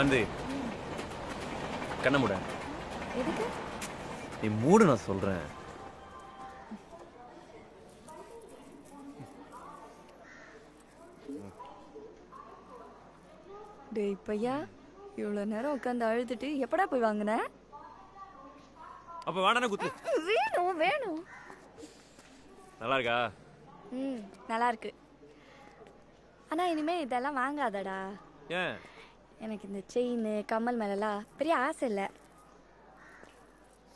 ஆனந்தி கண்ண மூட. எதுக்கு? நீ மூடு, நான் சொல்றேன். டேய் பையா, இவ்வளவு நேரம் உட்காந்து அழுதுட்டு எப்படா போய் வாங்கின? அப்ப வேணானே குத்து. வேணும் வேணும். நல்லா இருக்கா? நல்லா இருக்கு. ஆனா இனிமே இதெல்லாம் வாங்காதடா. ஏன்? எனக்கு இந்த செயின் கம்மல் மேலலாம் பெரிய ஆசை இல்லை.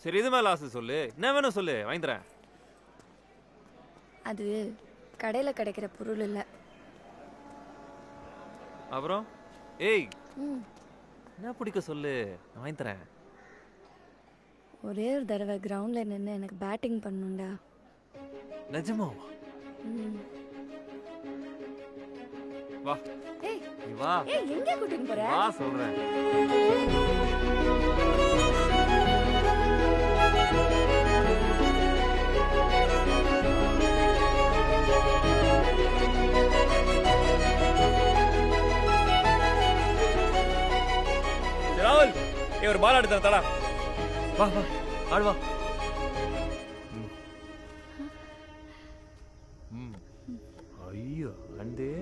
சரி, இது மேல ஆசை சொல்லு. என்ன வேணும் சொல்லு, வாங்கி தரேன். அது கடையில் கிடைக்கிற பொருள் இல்லை. அப்புறம் ஏய், என்ன பிடிக்க சொல்லு, நான் வாங்கி தரேன். ஒரே ஒரு தடவை கிரவுண்டில் நின்று எனக்கு பேட்டிங் பண்ணணும்டா. நிஜமாவா? வா. ஏய் நீ வா. ஏய், எங்க கூட்டிட்டு போற? வா சொல்றேன். ராகுல், ஒரு பால் ஆடுறேன் தடா. வா வா, ஆடு வா. ஐயோ அண்டே.